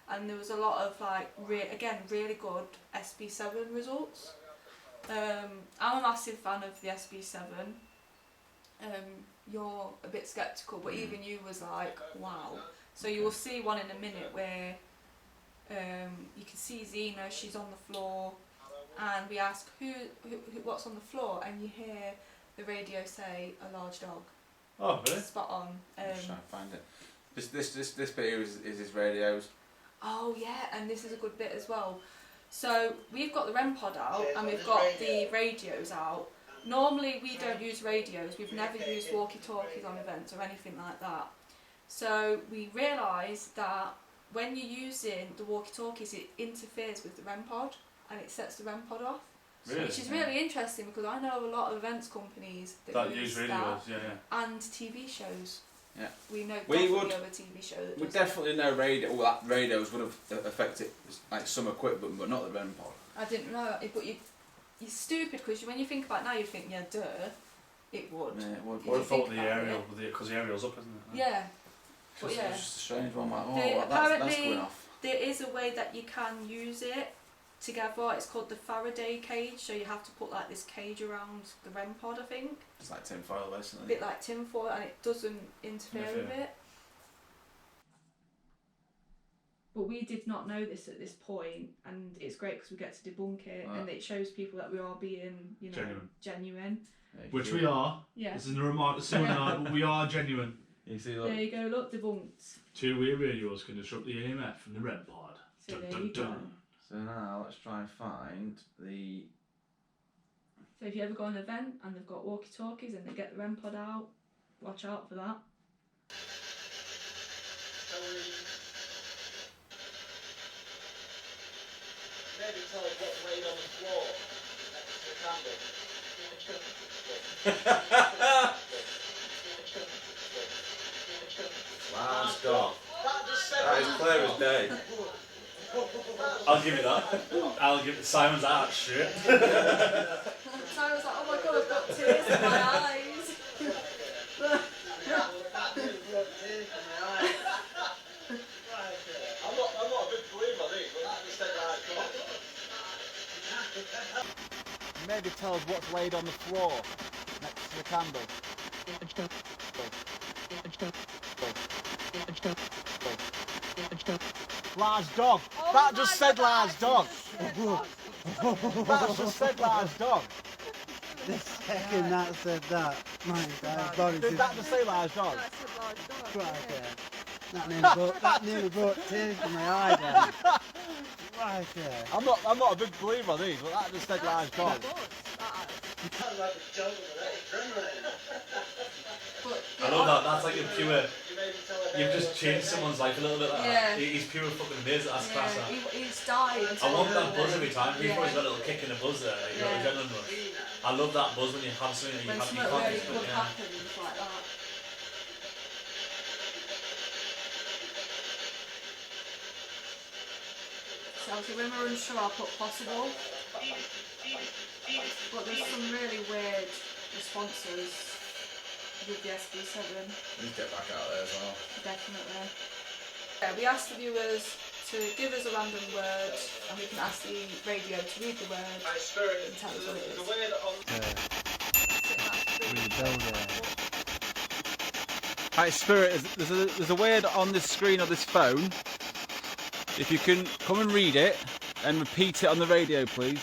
and there was a lot of like really good SB7 results. I'm a massive fan of the SB7. You're a bit skeptical, but even you was like, wow. So you will see one in a minute where you can see Xena, she's on the floor, and we ask who what's on the floor, and you hear the radio say a large dog. Oh, really? Spot on. I'm just trying to find it. This bit here is his radios. Oh yeah, and this is a good bit as well. So we've got the REM pod out and we've got the radios out. Normally we don't use radios, we've never used walkie-talkies on events or anything like that. So we realised that when you're using the walkie-talkies, it interferes with the REM pod and it sets the REM pod off. Really? Which is really interesting because I know a lot of events companies That use radios, that yeah. and TV shows. Yeah. We know We definitely would- of a TV show that We does definitely know that radios would have affected like some equipment, but not the REM pod. I didn't know, but you're stupid because when you think about it now, you think, yeah, duh, it would. Yeah, it would. If Or you the fault think of the about aerial, it. because the aerial's up, isn't it? Yeah, It's but just, yeah. it's just a strange one. Like, oh, They- well, that's apparently- going off. There is a way that you can use it together. It's called the Faraday cage, so you have to put like this cage around the REM pod, I think. It's like tinfoil, A basically. bit like tinfoil, and it doesn't interfere with it. But we did not know this at this point, and it's great because we get to debunk it, Right. and it shows people that we are being, you know, genuine. Yeah, you Which see- we are. Yeah. This is a remark to someone and I, but we are genuine. You see, There look. you go. Look, debunked. Two-way radios can disrupt the AMF from the REM pod. So Dun, there dun, you go. dun. So now let's try and find the. So if you ever go on an event and they've got walkie-talkies and they get the REM pod out, watch out for that. Maybe tell us what's laid on the floor next to the candle. Last dog. That just said That is clear as day. I'll give you that. I'll give it Simon's art straight. So I was like, oh my god, I've got tears in my eyes. I'm not a big believer of these, but that just said right. Maybe tell us what's laid on the floor next to the candle. Large dog. Oh That my just said God, large dog. that That just said large dog. The second that said that, my entire body Did just... that just say large dog? That's a large dog. Right yeah. there. That nearly brought tears to my eyes then. Right there. I'm not a big believer of these, but that just said large dog. I love that. That's like a pure. You've just changed someone's life a little bit like Yeah. that. He's pure fucking amazing. That's class. That. He's dying. I want that buzz every time. You've always got a little kick in the buzz there. Like, Yeah. you're adrenaline rush. I love that buzz when you have something that you, When you something can't really explain. good Yeah. happens like that. So obviously when we're unsure I put possible. But there's some really weird responses with the SB7. We need to get back out there as well. Definitely. Yeah, we asked the viewers to give us a random word and we can ask the radio to read the word and tell us what it is. Rebuild it. Right, Spirit, there's a word on this screen of this phone. If you can come and read it and repeat it on the radio, please.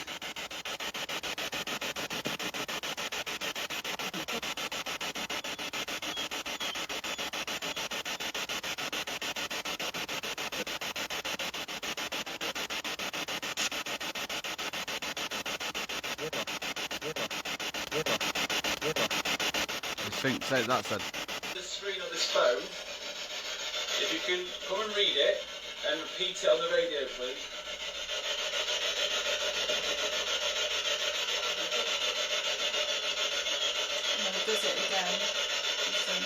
Say that said. The screen of this phone. If you can come and read it and repeat it on the radio, please. And then it does it again. Listen.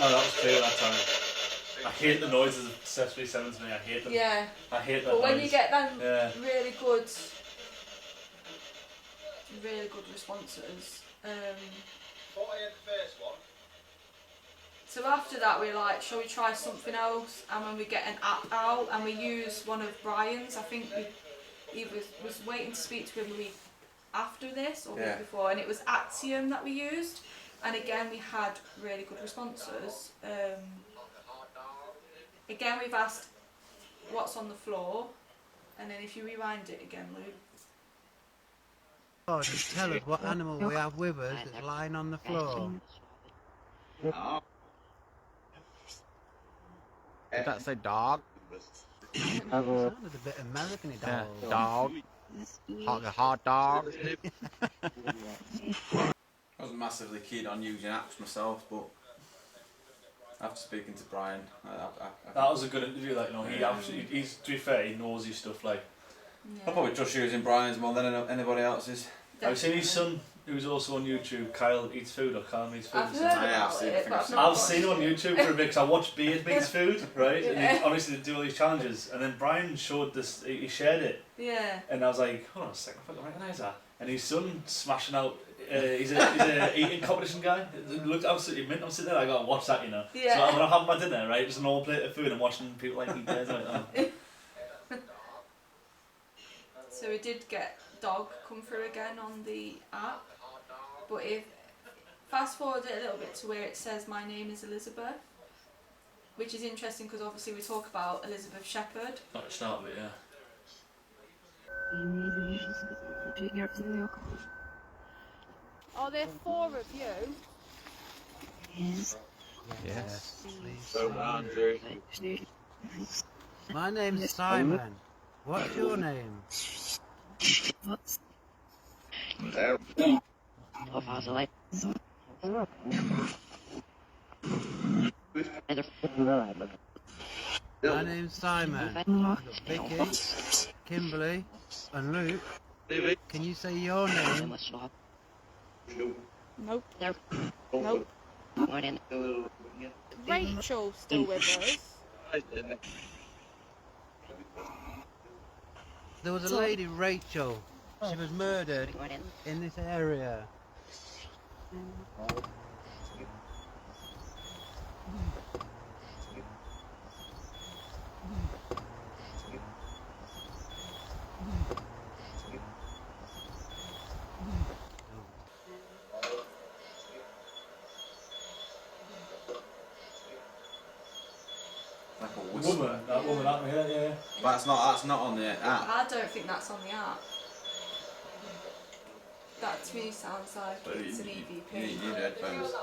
Oh, that was clear that time. I hate the noises of SB7s me. I hate them. Yeah. I hate that But when noise. you get them Yeah. really good responses. So after that we're like, shall we try something else? And when we get an app out and we use one of Brian's, I think he was waiting to speak to him the week after this or the week before, and it was Axiom that we used. And again we had really good responses. Again we've asked what's on the floor, and then if you rewind it again, Luke. Oh, just tell us what animal we have with us that's lying on the floor. Did that say dog? Sounded a bit American, Yeah, dog. dog. Hot dog. I wasn't massively keen on using apps myself, but after speaking to Brian, That was a good interview. Like, you know, he absolutely. He's, to be fair, he knows his stuff. Like, I'll probably trust using Brian's more than anybody else's. I've seen his son, who's also on YouTube. Kyle Eats Food or Kyle Eats Food. I've heard about it, but I've seen him on YouTube for a bit because I watched Beard Meats Food, right? And he obviously do all these challenges, and then Brian showed this. He shared it, Yeah. and I was like, hold on a second, I don't recognise that. And his son smashing out. He's a eating competition guy. It looked absolutely mint. I'm sitting there, I gotta watch that, you know. Yeah. So when I'm having my dinner, right, just an old plate of food, and watching people like eat theirs. Like, oh. So we did get dog come through again on the app, but if fast forward it a little bit to where it says my name is Elizabeth, which is interesting because obviously we talk about Elizabeth Shepherd. Not to start with, yeah. Are there 4 of you? Yes. My name's Simon. What's your name? My name's Simon. Vicky, Kimberly, and Luke. Can you say your name? Nope. Nope. Rachel still with us? There was a lady, Rachel. She was murdered in this area. woman, yeah. But that's not on the app. I don't think that's on the app. That to me sounds like But it's an you EVP. need headphones.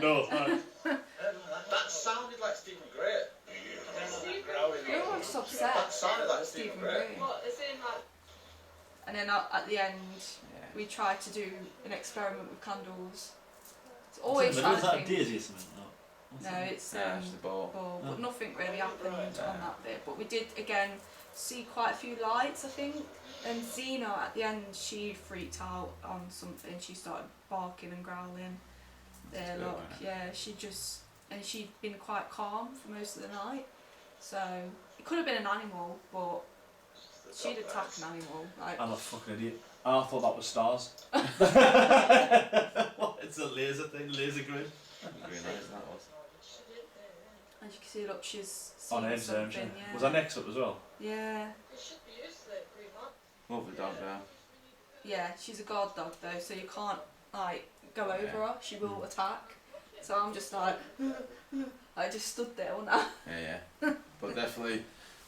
No. That sounded like Stephen Gray. You're all just upset. That sounded like with Stephen Stephen Gray. Gray. And then at the end, we tried to do an experiment with candles. It's always Was trying that to think. Daisy or something? No, it's Yeah, it's the ball. but Oh. nothing really happened on that bit. But we did again see quite a few lights, I think. And Zena at the end, she freaked out on something. She started barking and growling. There, That's good, look, wasn't it? yeah, and she'd been quite calm for most of the night. So it could have been an animal, but she'd attack an animal. Like, I'm a fucking idiot. I thought that was stars. What? It's a laser thing, laser grid. Green lights, that was. as you can see, look, she's seen On edge there, something. yeah. Was that next up as well? Yeah. Lovely dog there. Yeah, she's a guard dog though, so you can't like go over her. She will attack. So I'm just like, I just stood there, wasn't I? Yeah. But definitely,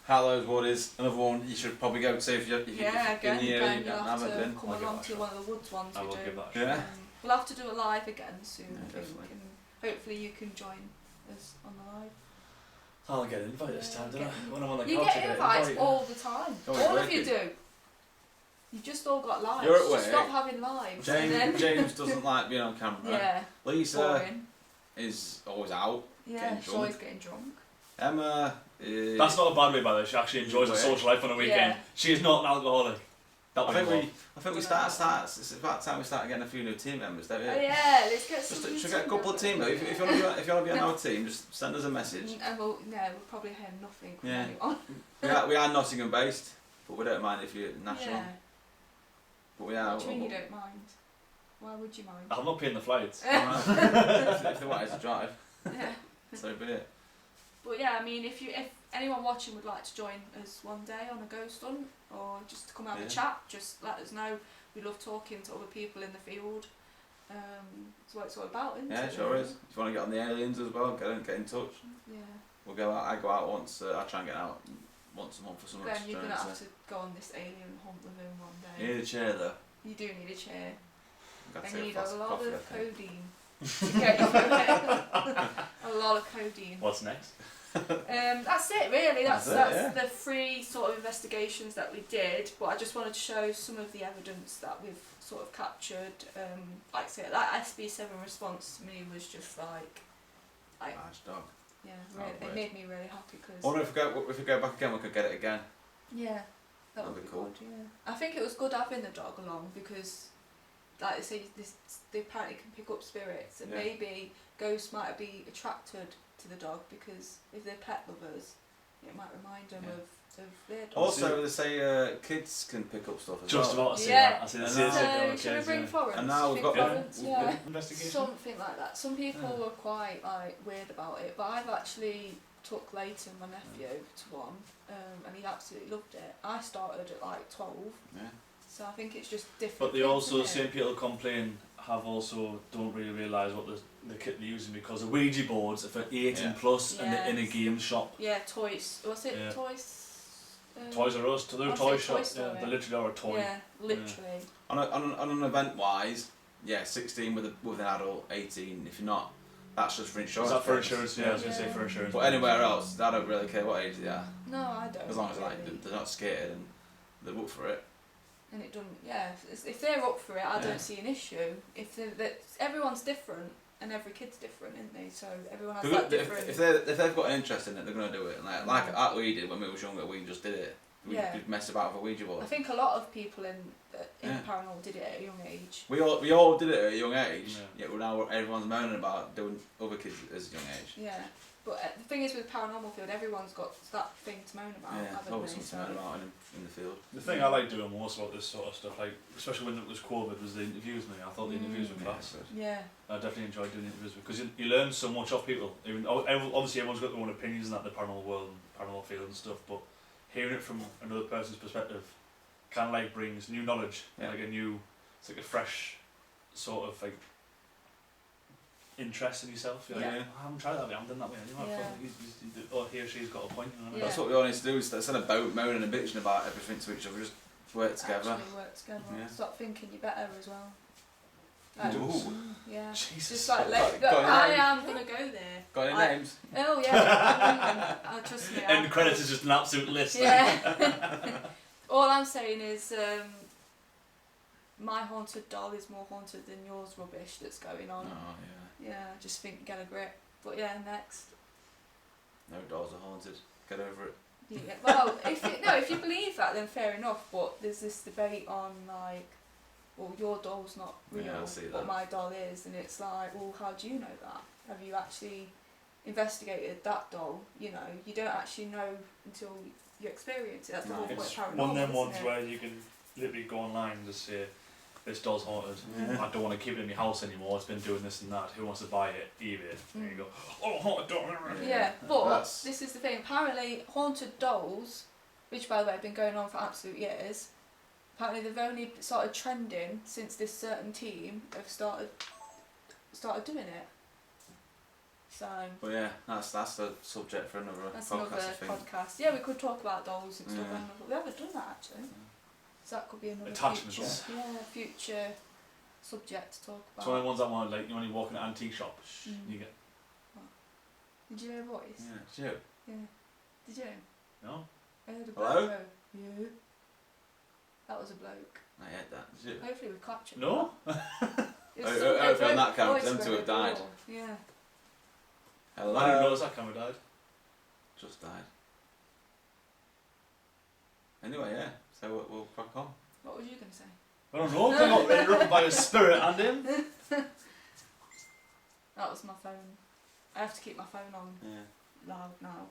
Hallows Wood is another one you should probably go to if you're Yeah, again, in the area and you'll have haven't to been. come I'll give along that a to one of the woods ones I we will do. give that a shot. Yeah. We'll have to do it live again soon, Yeah, I think, definitely. and hopefully you can join us on the live. I'll get an invite this time, don't I? When I'm on the You couch, I get invites invite. all the time. Oh, All of working. you do. You've just all got lives. You're at Just work. stop having lives. and then, James doesn't like being on camera. yeah, Lisa boring. is always out. Yeah, getting she's drunk. always getting drunk. Emma is... That's not a bad way, by the way. She actually enjoys her Work. social life on a weekend. Yeah. She is not an alcoholic. That I way think more. I think we start. It's about time we start getting a few new team members, don't we? Oh yeah, let's get some. Just should we get a couple of team members. If you want to be on our team, just send us a message. We'll probably hear nothing from Yeah. anyone. We are Nottingham based, but we don't mind if you're national. Yeah. But we are. What do you mean you don't mind? Why would you mind? I'm not paying the flights. if they want us to drive, Yeah. so be it. But yeah, I mean, if anyone watching would like to join us one day on a ghost hunt, or just to come have Yeah. a chat, just let us know. We love talking to other people in the field. It's what it's all about, isn't Yeah, it? sure is. If you want to get on the aliens as well, get in touch. Yeah. We'll go out. I go out once. I try and get out once a month for some Glenn, extra. you're gonna have to go on this alien hunt with him one You day. need a chair though. You do need a chair. Got to I take need a flask lot coffee, I of think. codeine. to get you away. A lot of codeine. What's next? That's it really. That's That's it, the three sort of investigations that we did. But I just wanted to show some of the evidence that we've sort of captured. Like I say, that SB7 response to me was just like Nice dog. yeah, Oh, really, it great. made me really happy because Or if we go back again, we could get it again. yeah, that would That'd be be cool. good. Yeah, I think it was good having the dog along because, like I say, they apparently can pick up spirits, and Yeah. maybe ghosts might be attracted to the dog because if they're pet lovers, it might remind them Yeah. of their dog. Also, they say kids can pick up stuff as Just well. about to say Yeah. that. I see And that. now- So should we bring Florence? And now Do we've you think got Florence, we've yeah. got Investigation. Something like that. Some people Yeah. were quite like weird about it, but I've actually took Leighton, my nephew, to one, and he absolutely loved it. I started at like 12, Yeah. so I think it's just different. But they kids, also, isn't same it? people complain, have also don't really realise what the kit they're using because the Ouija boards are for 18 Yeah. plus and they're in a Yes. game shop. Yeah, toys. Was it Yeah. toys? Toys R Us, they're a I'll toy say shop. Toy Yeah, Story. they literally are a toy. Yeah, literally. On an event wise, yeah, 16 with an adult, 18 if you're not. That's just for insurance. Is that for purposes. insurance? Yeah, I was going to say for insurance. But anywhere else, I don't really care what age they are, No, I don't. as long as really. they're not scared and they're up for it. And it doesn't. Yeah, if they're up for it, I Yeah. don't see an issue. If everyone's different and every kid's different, isn't they? So everyone has that different. If they've got an interest in it, they're gonna do it. Like we did when we was younger, we just did it. We Yeah. could mess about with a Ouija board. I think a lot of people in Yeah. paranormal did it at a young age. We all did it at a young age. Yeah. Yet now everyone's moaning about doing other kids at a young age. Yeah, but the thing is with paranormal field, everyone's got that thing to moan about, Yeah, haven't always they? something to moan about in the field. The thing I like doing most about this sort of stuff, like especially when it was COVID, was the interviews. I thought the interviews were class. Yeah, I definitely enjoyed doing interviews because you learn so much off people. Obviously, everyone's got their own opinions in the paranormal world and paranormal field and stuff, but hearing it from another person's perspective kind of like brings new knowledge, Yeah. it's like a fresh sort of like interest in yourself. You're like, Yeah. I haven't tried that way, I haven't done that way anyway. Yeah. I thought or he or she's got a point. You know what I mean? Yeah. That's what we all need to do, is instead of moaning and bitching about everything to each other, just work together. Actually work together. Yeah. Stop thinking you're better as well. Ooh. Yeah. Jesus. Just like Got I any am gonna go there. Got any I- names? Oh yeah. Trust me. End credits is just an absolute list. Yeah. All I'm saying is, my haunted doll is more haunted than yours rubbish that's going on. Oh yeah. Yeah, I just think get a grip. But yeah, next. No dolls are haunted. Get over it. Yeah. Well, if you believe that, then fair enough. But there's this debate on like, well, your doll's not real, Yeah, I see but that. my doll is, and it's like, well, how do you know that? Have you actually investigated that doll? You know, you don't actually know until you experience it. That's the No, whole point It's of paranormal, one of them isn't ones it? where you can literally go online and just say, this doll's haunted. Yeah. I don't want to keep it in my house anymore. It's been doing this and that. Who wants to buy it? eBay. And you go, oh, haunted doll. Yeah, but That's- this is the thing. Apparently, haunted dolls, which by the way have been going on for absolute years, apparently they've only started trending since this certain team have started doing it. So But yeah, that's the subject for another that's podcast, another I think. podcast. Yeah, we could talk about dolls and stuff, Yeah. but we haven't done that actually. So that could be another Attachments. future subject to talk It's one of the about. ones I want, like, you know, when you walk in an antique shop, you get, Did you hear a voice? Yeah, it's you. Yeah. Did you? no? I heard a Hello? bloke go, yeah. That was a bloke. I heard that. It's you. Hopefully we captured No? that. It was Oh, some oh, bloke on that count, voice them two very have died. cool. Yeah. Hello. I didn't notice that camera died. Just died. Anyway, yeah. So we'll crack on. What was you going to say? I don't know, I got interrupted by a spirit and him. That was my phone. I have to keep my phone on Yeah. loud now.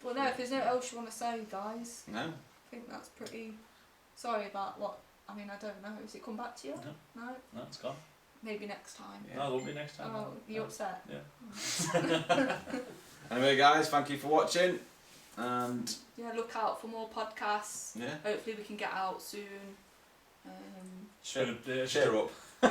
Well, no, if there's no else you want to say, guys, No. I think that's pretty. Sorry about what. I mean, I don't know. Has it come back to you? No. No? No, it's gone. Maybe next time. Yeah. No, it won't be next time. Oh, you upset? Yeah. Anyway, guys, thank you for watching. And Yeah, look out for more podcasts. yeah, Hopefully we can get out soon. cheer up. Yeah.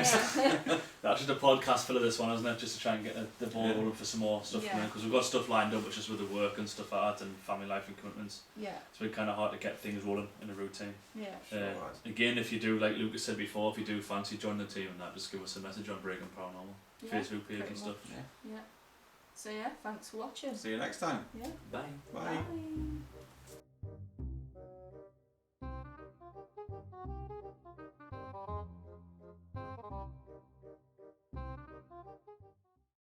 That's just a podcast full of this one, isn't it? Just to try and get the ball Yeah. rolling for some more stuff, Yeah. because we've got stuff lined up, but just with the work and stuff like that, and family life and commitments, Yeah. it's been kind of hard to get things rolling in a routine. Yeah. Alright. Again, if you do, like Lucas said before, if you do fancy joining the team and that, just give us a message on Breaking Paranormal Yeah, Facebook page pretty and stuff. Yeah. Yeah. So yeah, thanks for watching. See you next time. Yeah. Bye. Bye.